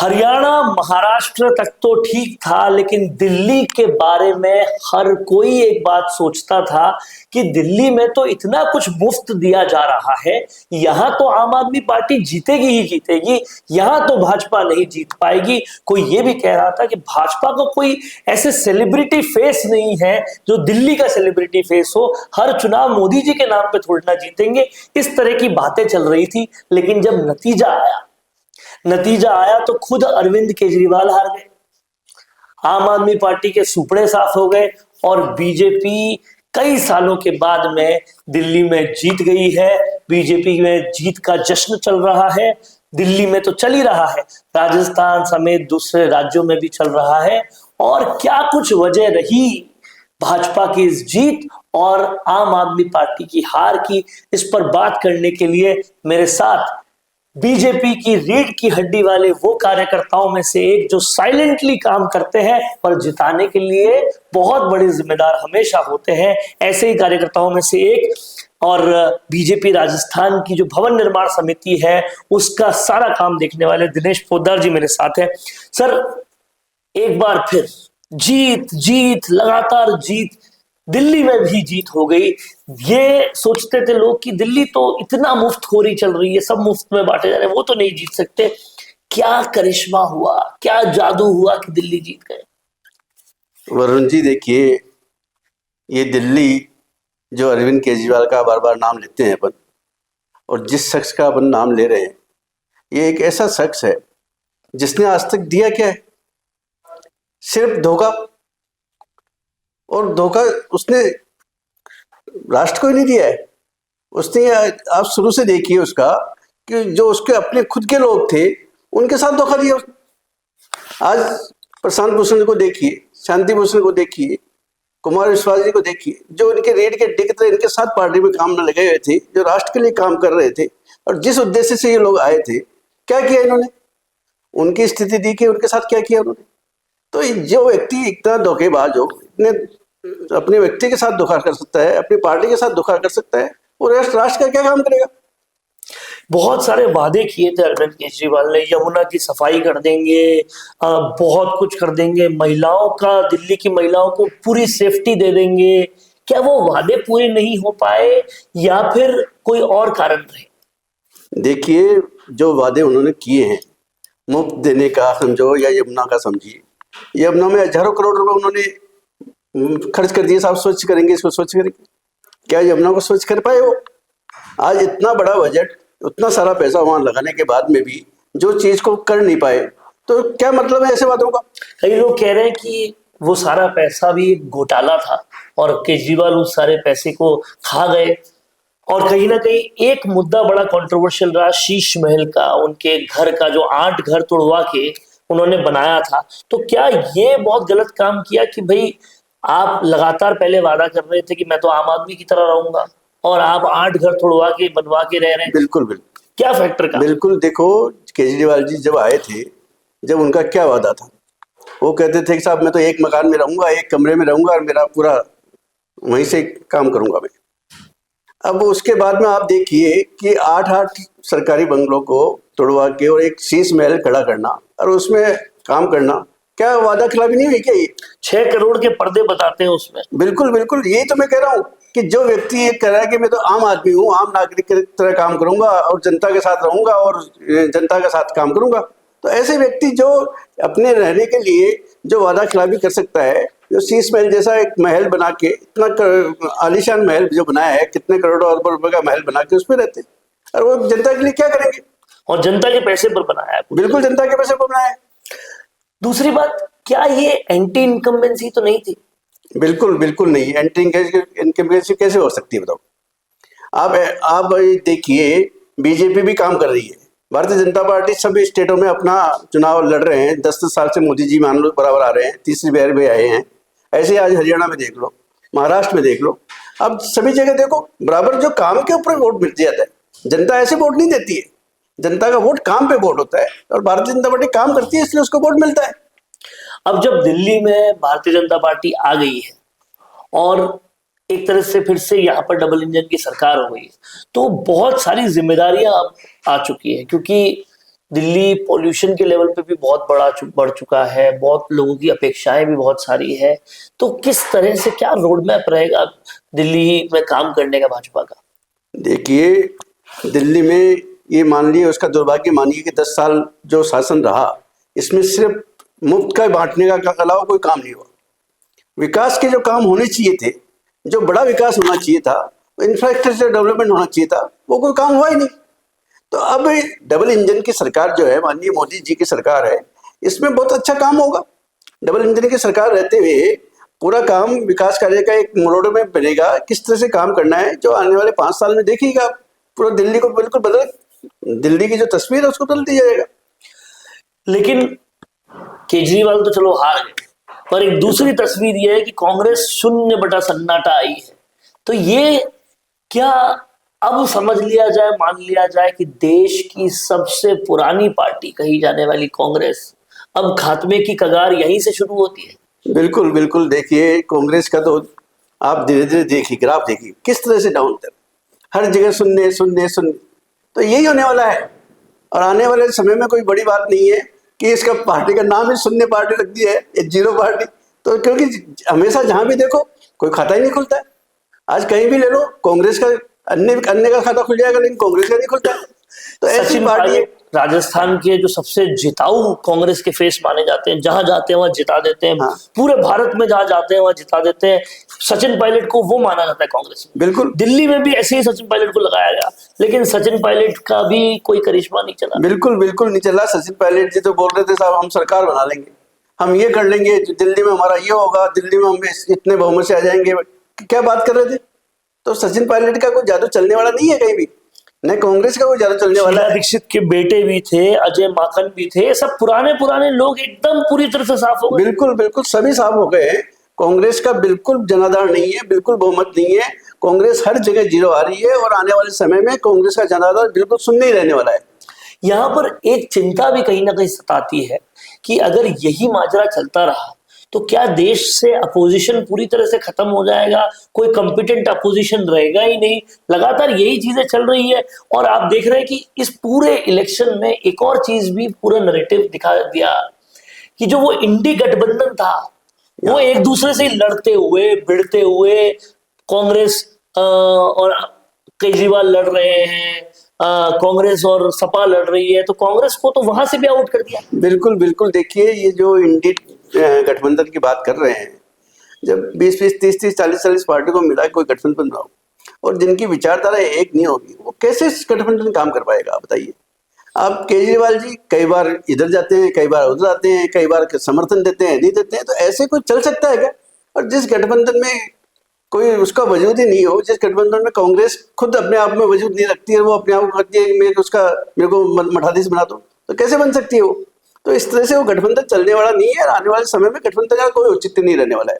हरियाणा महाराष्ट्र तक तो ठीक था, लेकिन दिल्ली के बारे में हर कोई एक बात सोचता था कि दिल्ली में तो इतना कुछ मुफ्त दिया जा रहा है, यहां तो आम आदमी पार्टी जीतेगी ही जीतेगी, यहां तो भाजपा नहीं जीत पाएगी। कोई ये भी कह रहा था कि भाजपा को कोई ऐसे सेलिब्रिटी फेस नहीं है जो दिल्ली का सेलिब्रिटी फेस हो, हर चुनाव मोदी जी के नाम पे थोड़ी ना जीतेंगे। इस तरह की बातें चल रही थी, लेकिन जब नतीजा आया तो खुद अरविंद केजरीवाल हार गए, आम आदमी पार्टी के सुपड़े साफ हो गए और बीजेपी कई सालों के बाद में दिल्ली में जीत गई है। बीजेपी में जीत का जश्न चल रहा है, दिल्ली में तो चल ही रहा है, राजस्थान समेत दूसरे राज्यों में भी चल रहा है। और क्या कुछ वजह रही भाजपा की इस जीत और आम आदमी पार्टी की हार की, इस पर बात करने के लिए मेरे साथ बीजेपी की रीढ़ की हड्डी वाले वो कार्यकर्ताओं में से एक जो साइलेंटली काम करते हैं और जिताने के लिए बहुत बड़े जिम्मेदार हमेशा होते हैं, ऐसे ही कार्यकर्ताओं में से एक और बीजेपी राजस्थान की जो भवन निर्माण समिति है उसका सारा काम देखने वाले दिनेश पोद्दार जी मेरे साथ है। सर, एक बार फिर जीत लगातार जीत, दिल्ली में भी जीत हो गई। ये सोचते थे लोग कि दिल्ली तो इतना मुफ्तखोरी चल रही है, सब मुफ्त में बांटे जा रहे हैं, वो तो नहीं जीत सकते। क्या करिश्मा हुआ, क्या जादू हुआ कि दिल्ली जीत गए? वरुण जी, देखिए, ये दिल्ली जो अरविंद केजरीवाल का बार बार नाम लेते हैं अपन, और जिस शख्स का अपन नाम ले रहे हैं, ये एक ऐसा शख्स है जिसने आज तक दिया क्या है? सिर्फ धोखा। और धोखा उसने राष्ट्र को ही नहीं दिया है। उसने, आप शुरू से देखिए उसका, कि जो उसके अपने खुद के लोग थे उनके साथ धोखा दिया उसने। आज प्रशांत भूषण को देखिए, शांति भूषण को देखिए, कुमार विश्वास जी को देखिए, जो इनके रीढ़ के हड्डी की तरह इनके साथ पार्टी में काम में लगे हुए थे, जो राष्ट्र के लिए काम कर रहे थे, और जिस उद्देश्य से ये लोग आए थे, क्या किया इन्होंने? उनकी स्थिति दी कि उनके साथ क्या किया उन्होंने? तो जो व्यक्ति इतना धोखेबाज हो, इतने अपने व्यक्ति के साथ धोखा कर सकता है, अपनी पार्टी के साथ धोखा कर सकता है, वो राष्ट्र का क्या काम करेगा? बहुत सारे वादे किए थे अरविंद केजरीवाल ने, यमुना की सफाई कर देंगे, बहुत कुछ कर देंगे, महिलाओं का, दिल्ली की महिलाओं को पूरी सेफ्टी दे देंगे। क्या वो वादे पूरे नहीं हो पाए या फिर कोई और कारण रहे? देखिए, जो वादे उन्होंने किए हैं, मुफ्त देने का समझो या यमुना का समझिए, यमुना में हजारों करोड़ रुपए उन्होंने खर्च कर दिए। साहब स्वच्छ करेंगे, इसको स्वच्छ करेंगे, क्या यमुना को स्वच्छ कर पाए वो? आज इतना बड़ा बजट, उतना सारा पैसा वहां लगाने के बाद में भी जो चीज को कर नहीं पाए, तो क्या मतलब है ऐसे बातों का? कई लोग कह रहे हैं कि वो सारा पैसा भी एक घोटाला था और केजरीवाल उस सारे पैसे को खा गए। और कहीं ना कहीं एक मुद्दा बड़ा कंट्रोवर्शियल रहा, शीश महल का, उनके घर का, जो 8 घर तोड़वा के उन्होंने बनाया था। तो क्या ये बहुत गलत काम किया कि भाई आप लगातार पहले वादा कर रहे थे कि मैं तो आम आदमी की तरह रहूंगा और आप 8 घर तोड़वा के बनवा के रह रहे हैं? बिल्कुल बिल्कुल। क्या फैक्टर का? बिल्कुल, देखो, केजरीवाल जी जब आए थे, जब उनका क्या वादा था, वो कहते थे कि साहब मैं तो एक मकान में रहूंगा, एक कमरे में रहूंगा और मेरा पूरा वहीं से काम करूंगा मैं। अब उसके बाद में आप देखिए कि 8 सरकारी बंगलों को तोड़वा के और एक शीश महल खड़ा करना और उसमें काम करना, क्या वादा खिलाफी नहीं हुई क्या? ये 6 करोड़ के पर्दे बताते हैं उसमें। बिल्कुल बिल्कुल, यही तो मैं कह रहा हूँ कि जो व्यक्ति ये कह रहा है कि मैं तो आम आदमी हूँ, आम नागरिक की तरह काम करूंगा और जनता के साथ रहूंगा और जनता के साथ काम करूंगा, तो ऐसे व्यक्ति जो अपने रहने के लिए जो वादा खिलाफी कर सकता है, जो शीश महल जैसा एक महल बना के, इतना आलीशान महल जो बनाया है, कितने करोड़ों अरबों रुपए का महल बना के उसमें रहते हैं, और वो जनता के लिए क्या करेंगे? और जनता के पैसे पर बनाया है। बिल्कुल, जनता के पैसे पर बनाया है। दूसरी बात, क्या ये एंटी इनकम्बेंसी तो नहीं थी? बिल्कुल बिल्कुल नहीं। एंटी इनकम्बेंसी कैसे हो सकती है बताओ? आप देखिए, बीजेपी भी काम कर रही है, भारतीय जनता पार्टी सभी स्टेटों में अपना चुनाव लड़ रहे हैं। 10 साल से मोदी जी मान लो बराबर आ रहे हैं, तीसरी बार भी आए हैं। ऐसे आज हरियाणा में देख लो, महाराष्ट्र में देख लो, अब सभी जगह देखो, बराबर जो काम के ऊपर वोट मिल जाता है। जनता ऐसे वोट नहीं देती है, जनता का वोट काम पे वोट होता है, और भारतीय जनता पार्टी काम करती है इसलिए उसको वोट मिलता है। अब जब दिल्ली में भारतीय जनता पार्टी आ गई है और एक तरह से फिर से यहाँ पर डबल इंजन की सरकार हो गई है, तो बहुत सारी जिम्मेदारियां अब आ चुकी है, क्योंकि दिल्ली पॉल्यूशन के लेवल पे भी बहुत बढ़ चुका है, बहुत लोगों की अपेक्षाएं भी बहुत सारी है। तो किस तरह से क्या रोड मैप रहेगा दिल्ली में काम करने का भाजपा का? देखिए, दिल्ली में ये मान लिया, उसका दुर्भाग्य मानिए कि 10 साल जो शासन रहा, इसमें सिर्फ मुफ्त का बांटने का अलावा कोई काम नहीं हुआ। विकास के जो काम होने चाहिए थे, जो बड़ा विकास होना चाहिए था, इंफ्रास्ट्रक्चर डेवलपमेंट होना चाहिए था, वो कोई काम हुआ ही नहीं। तो अब डबल इंजन की सरकार जो है, माननीय मोदी जी की सरकार है, इसमें बहुत अच्छा काम होगा। डबल इंजन की सरकार रहते हुए पूरा काम विकास कार्य का एक मोड में बनेगा, किस तरह से काम करना है, जो आने वाले 5 साल में देखिएगा, पूरा दिल्ली को बिल्कुल दिल्ली की जो तस्वीर है उसको बदल दिया जाएगा। लेकिन केजरीवाल तो चलो हार गए, पर एक दूसरी तस्वीर यह है कि कांग्रेस 0/सन्नाटा आई है। तो ये क्या अब समझ लिया जाए, मान लिया जाए कि देश की सबसे पुरानी पार्टी कही जाने वाली कांग्रेस अब खात्मे की कगार यहीं से शुरू होती है? बिल्कुल बिल्कुल। देखिए, कांग्रेस का तो आप धीरे धीरे देखिए, ग्राफ देखिए किस तरह से डाउन कर, हर जगह शून्य शून्य शून्य। तो यही होने वाला है, और आने वाले समय में कोई बड़ी बात नहीं है कि इसका पार्टी का नाम ही शून्य पार्टी रख दिया है, ये जीरो पार्टी। तो क्योंकि हमेशा जहां भी देखो कोई खाता ही नहीं खुलता है। आज कहीं भी ले लो, कांग्रेस का अन्य का खाता खुल जाएगा, लेकिन कांग्रेस का नहीं खुलता है। तो ऐसी सचिन पार्टी पायलट राजस्थान के जो सबसे जिताऊ कांग्रेस के फेस माने जाते हैं, जहां जाते हैं वहां जिता देते हैं। हाँ। पूरे भारत में जहां जाते हैं वहां जिता देते हैं। सचिन पायलट को वो माना जाता है कांग्रेस में। बिल्कुल दिल्ली में भी ऐसे ही सचिन पायलट को लगाया गया, लेकिन सचिन पायलट का भी कोई करिश्मा नहीं चला। बिल्कुल बिल्कुल नहीं चला। सचिन पायलट जी तो बोल रहे थे, साहब हम सरकार बना लेंगे, हम ये कर लेंगे, दिल्ली में हमारा ये होगा, दिल्ली में हम इतने बहुमत से आ जाएंगे। क्या बात कर रहे थे? तो सचिन पायलट का कोई जादू चलने वाला नहीं है कहीं भी, न कांग्रेस का कोई जादू चलने वाला शीला है। दीक्षित के बेटे भी थे, अजय माकन भी थे, ये सब पुराने पुराने लोग एकदम पूरी तरह से साफ हो गए। बिल्कुल बिल्कुल, सभी साफ हो गए हैं। कांग्रेस का बिल्कुल जनाधार नहीं है, बिल्कुल बहुमत नहीं है। कांग्रेस हर जगह जीरो आ रही है, और आने वाले समय में कांग्रेस का जनाधार बिल्कुल शून्य ही रहने वाला है। यहां पर एक चिंता भी कहीं ना कहीं सताती है कि अगर यही माजरा चलता रहा तो क्या देश से अपोजिशन पूरी तरह से खत्म हो जाएगा, कोई कॉम्पिटेंट अपोजिशन रहेगा ही नहीं। लगातार यही चीजें चल रही है, और आप देख रहे हैं कि इस पूरे इलेक्शन में एक और चीज भी पूरा नैरेटिव दिखा दिया कि जो वो इंडी गठबंधन था, वो एक दूसरे से लड़ते हुए भिड़ते हुए, कांग्रेस और केजरीवाल लड़ रहे हैं, कांग्रेस और सपा लड़ रही है, तो कांग्रेस को तो वहां से भी आउट कर दिया। बिल्कुल बिल्कुल। देखिए, ये जो इंडी गठबंधन की बात कर रहे हैं, जब 20-20, 30-30, 40-40 पार्टी को मिला कोई गठबंधन बनाओ, और जिनकी विचारधारा एक नहीं होगी, वो कैसे गठबंधन काम कर पाएगा? आप बताइए। आप केजरीवाल जी कई बार इधर जाते हैं, कई बार उधर आते हैं, कई बार समर्थन देते हैं, नहीं देते हैं, तो ऐसे कोई चल सकता है क्या? और जिस गठबंधन में कोई उसका वजूद ही नहीं हो, जिस गठबंधन में कांग्रेस खुद अपने आप में वजूद नहीं रखती है, वो अपने आप को कहती है मेरे को मठाधीश बना दो, तो कैसे बन सकती है वो? तो इस तरह से वो गठबंधन चलने वाला नहीं है, और आने वाले समय में गठबंधन का कोई औचित्य नहीं रहने वाला है।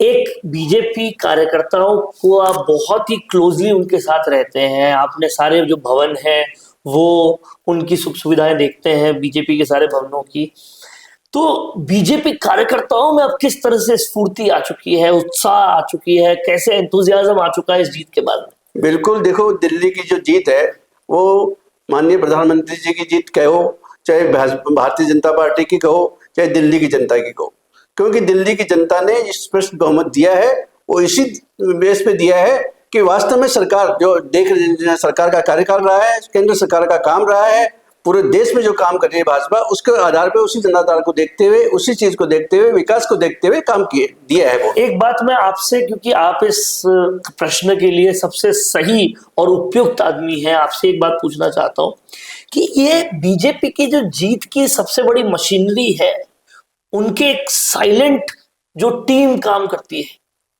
एक बीजेपी कार्यकर्ताओं को आप बहुत ही क्लोजली उनके साथ रहते हैं, आपने सारे जो भवन हैं वो उनकी सुख सुविधाएं देखते हैं, बीजेपी के सारे भवनों की। तो बीजेपी कार्यकर्ताओं में अब किस तरह से स्फूर्ति आ चुकी है, उत्साह आ चुकी है, कैसे एंथुजियाज्म आ चुका है इस जीत के बाद में? बिल्कुल। देखो, दिल्ली की जो जीत है वो माननीय प्रधानमंत्री जी की जीत कहो, चाहे भारतीय जनता पार्टी की कहो, चाहे दिल्ली की जनता की कहो, क्योंकि दिल्ली की जनता ने स्पष्ट बहुमत दिया है। वो इसी बेस पे दिया है कि वास्तव में सरकार जो सरकार का कार्यकाल रहा है, केंद्र सरकार का काम रहा है, पूरे देश में जो काम कर रही है भाजपा, उसके आधार पे उसी जनाधार को देखते हुए, उसी चीज को देखते हुए, विकास को देखते हुए काम किए दिया है वो। एक बात मैं आपसे, क्योंकि आप इस प्रश्न के लिए सबसे सही और उपयुक्त आदमी हैं, आपसे एक बात पूछना चाहता हूं कि ये बीजेपी की जो जीत की सबसे बड़ी मशीनरी है, उनके एक साइलेंट जो टीम काम करती है,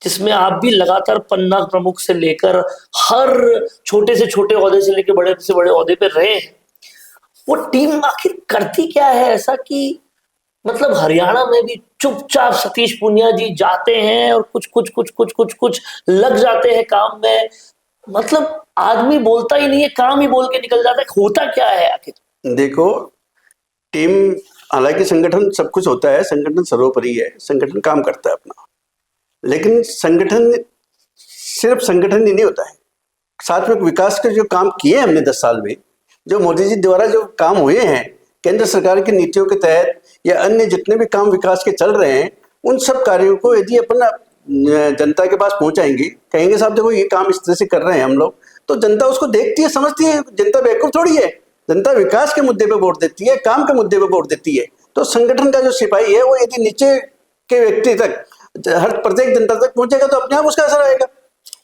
जिसमें आप भी लगातार पन्ना प्रमुख से लेकर हर छोटे से छोटे ओहदे से लेकर बड़े से बड़े ओहदे पे रहे हैं, वो टीम आखिर करती क्या है ऐसा कि मतलब हरियाणा में भी चुपचाप सतीश पूनिया जी जाते हैं और कुछ लग जाते हैं काम में, मतलब आदमी बोलता ही नहीं है, काम ही बोल के निकल जाता है। होता क्या है आखिर? देखो, टीम, हालांकि संगठन सब कुछ होता है, संगठन सर्वोपरि है, संगठन काम करता है अपना, लेकिन संगठन सिर्फ संगठन ही नहीं होता है, साथ में विकास के जो काम किए हमने 10 साल में, जो मोदी जी द्वारा जो काम हुए हैं केंद्र सरकार की नीतियों के तहत या अन्य जितने भी काम विकास के चल रहे हैं, उन सब कार्यों को यदि अपन जनता के पास पहुंचाएंगे, कहेंगे साहब देखो ये काम इस तरह से कर रहे हैं हम लोग, तो जनता उसको देखती है, समझती है। जनता बेवकूफ थोड़ी है, जनता विकास के मुद्दे पे वोट देती है, काम के मुद्दे पे वोट देती है। तो संगठन का जो सिपाही है वो यदि नीचे के व्यक्ति तक, हर प्रत्येक जनता तक पहुंचेगा तो अपने आप उसका असर आएगा।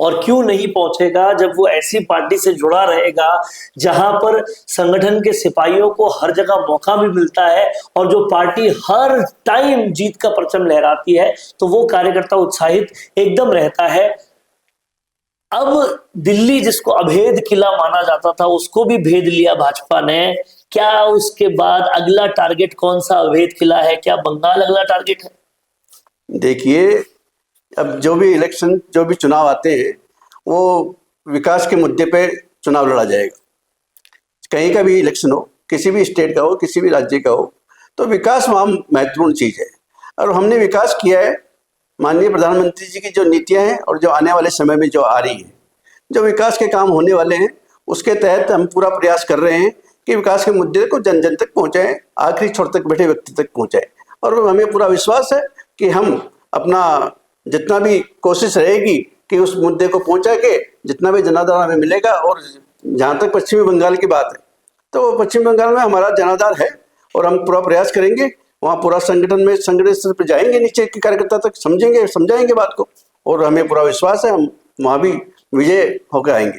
और क्यों नहीं पहुंचेगा जब वो ऐसी पार्टी से जुड़ा रहेगा जहां पर संगठन के सिपाहियों को हर जगह मौका भी मिलता है और जो पार्टी हर टाइम जीत का परचम लहराती है, तो वो कार्यकर्ता उत्साहित एकदम रहता है। अब दिल्ली जिसको अभेद किला माना जाता था उसको भी भेद लिया भाजपा ने। क्या उसके बाद अगला टारगेट कौन सा अभेद किला है? क्या बंगाल अगला टारगेट है? देखिए, अब जो भी इलेक्शन, जो भी चुनाव आते हैं वो विकास के मुद्दे पे चुनाव लड़ा जाएगा। कहीं का भी इलेक्शन हो, किसी भी स्टेट का हो, किसी भी राज्य का हो, तो विकास वहाँ महत्वपूर्ण चीज़ है। और हमने विकास किया है, माननीय प्रधानमंत्री जी की जो नीतियाँ हैं और जो आने वाले समय में जो आ रही हैं, जो विकास के काम होने वाले हैं, उसके तहत हम पूरा प्रयास कर रहे हैं कि विकास के मुद्दे को जन जन तक पहुँचाएँ, आखिरी छोर तक बैठे व्यक्ति तक पहुँचाएँ। और हमें पूरा विश्वास है कि हम अपना जितना भी कोशिश रहेगी कि उस मुद्दे को पहुंचा के जितना भी जनाधार हमें मिलेगा। और जहाँ तक पश्चिमी बंगाल की बात है, तो पश्चिम बंगाल में हमारा जनाधार है और हम पूरा प्रयास करेंगे, वहाँ पूरा संगठन में संगठन स्तर पर जाएंगे, नीचे के कार्यकर्ता तक समझेंगे, समझाएंगे बात को, और हमें पूरा विश्वास है हम वहाँ भी विजय होकर आएंगे।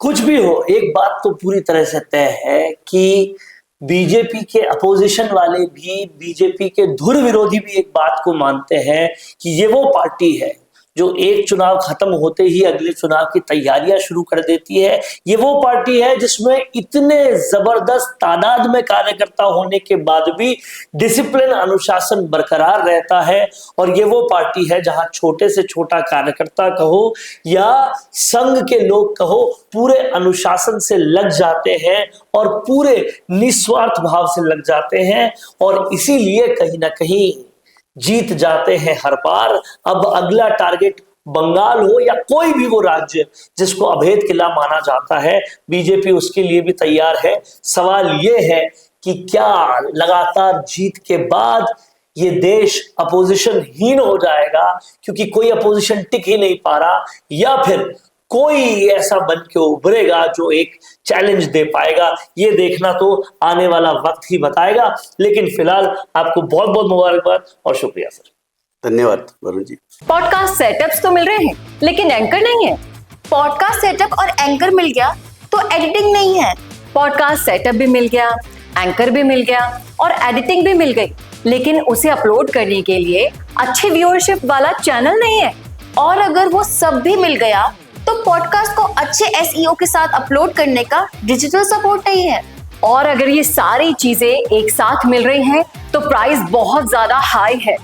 कुछ भी हो, एक बात तो पूरी तरह से तय है कि बीजेपी के अपोजिशन वाले भी, बीजेपी के धुर विरोधी भी एक बात को मानते हैं कि ये वो पार्टी है जो एक चुनाव खत्म होते ही अगले चुनाव की तैयारियां शुरू कर देती है। ये वो पार्टी है जिसमें इतने जबरदस्त तादाद में कार्यकर्ता होने के बाद भी डिसिप्लिन, अनुशासन बरकरार रहता है। और ये वो पार्टी है जहां छोटे से छोटा कार्यकर्ता कहो या संघ के लोग कहो, पूरे अनुशासन से लग जाते हैं और पूरे निस्वार्थ भाव से लग जाते हैं, और इसीलिए कहीं ना कहीं जीत जाते हैं हर बार। अब अगला टारगेट बंगाल हो या कोई भी वो राज्य जिसको अभेद किला माना जाता है, बीजेपी उसके लिए भी तैयार है। सवाल ये है कि क्या लगातार जीत के बाद ये देश अपोजिशन हीन हो जाएगा क्योंकि कोई अपोजिशन टिक ही नहीं पा रहा, या फिर कोई ऐसा बन के उभरेगा जो एक चैलेंज दे पाएगा? ये देखना तो आने वाला वक्त ही बताएगा। लेकिन फिलहाल आपको बहुत बहुत मुबारकबाद और शुक्रिया सर। धन्यवाद वरुण जी। पॉडकास्ट सेटअप्स तो मिल रहे हैं लेकिन एंकर नहीं है। पॉडकास्ट सेटअप और एंकर मिल गया तो एडिटिंग नहीं है। पॉडकास्ट सेटअप भी मिल गया, एंकर भी मिल गया और एडिटिंग भी मिल गई, लेकिन उसे अपलोड करने के लिए अच्छी व्यूअरशिप वाला चैनल नहीं है। और अगर वो सब भी मिल गया तो पॉडकास्ट को अच्छे एसईओ के साथ अपलोड करने का डिजिटल सपोर्ट नहीं है। और अगर ये सारी चीजें एक साथ मिल रही हैं तो प्राइस बहुत ज्यादा हाई है।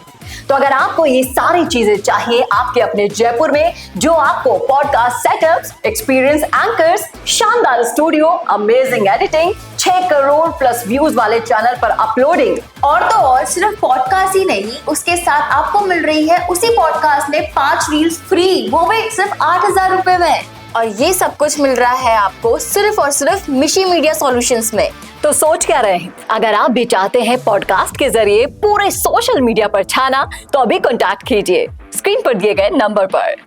तो अगर आपको ये सारी चीजें चाहिए आपके अपने जयपुर में, जो आपको पॉडकास्ट सेटअप्स, एक्सपीरियंस एंकर्स, शानदार studio, amazing editing, 6 crore plus views वाले चैनल पर अपलोडिंग, और तो और सिर्फ पॉडकास्ट ही नहीं, उसके साथ आपको मिल रही है उसी पॉडकास्ट में 5 रील्स फ्री, वो भी सिर्फ 8,000 रुपए में। और ये सब कुछ मिल रहा है आपको सिर्फ और सिर्फ मिशी मीडिया सॉल्यूशंस में। तो सोच क्या रहे हैं? अगर आप भी चाहते हैं पॉडकास्ट के जरिए पूरे सोशल मीडिया पर छाना, तो अभी कॉन्टैक्ट कीजिए स्क्रीन पर दिए गए नंबर पर।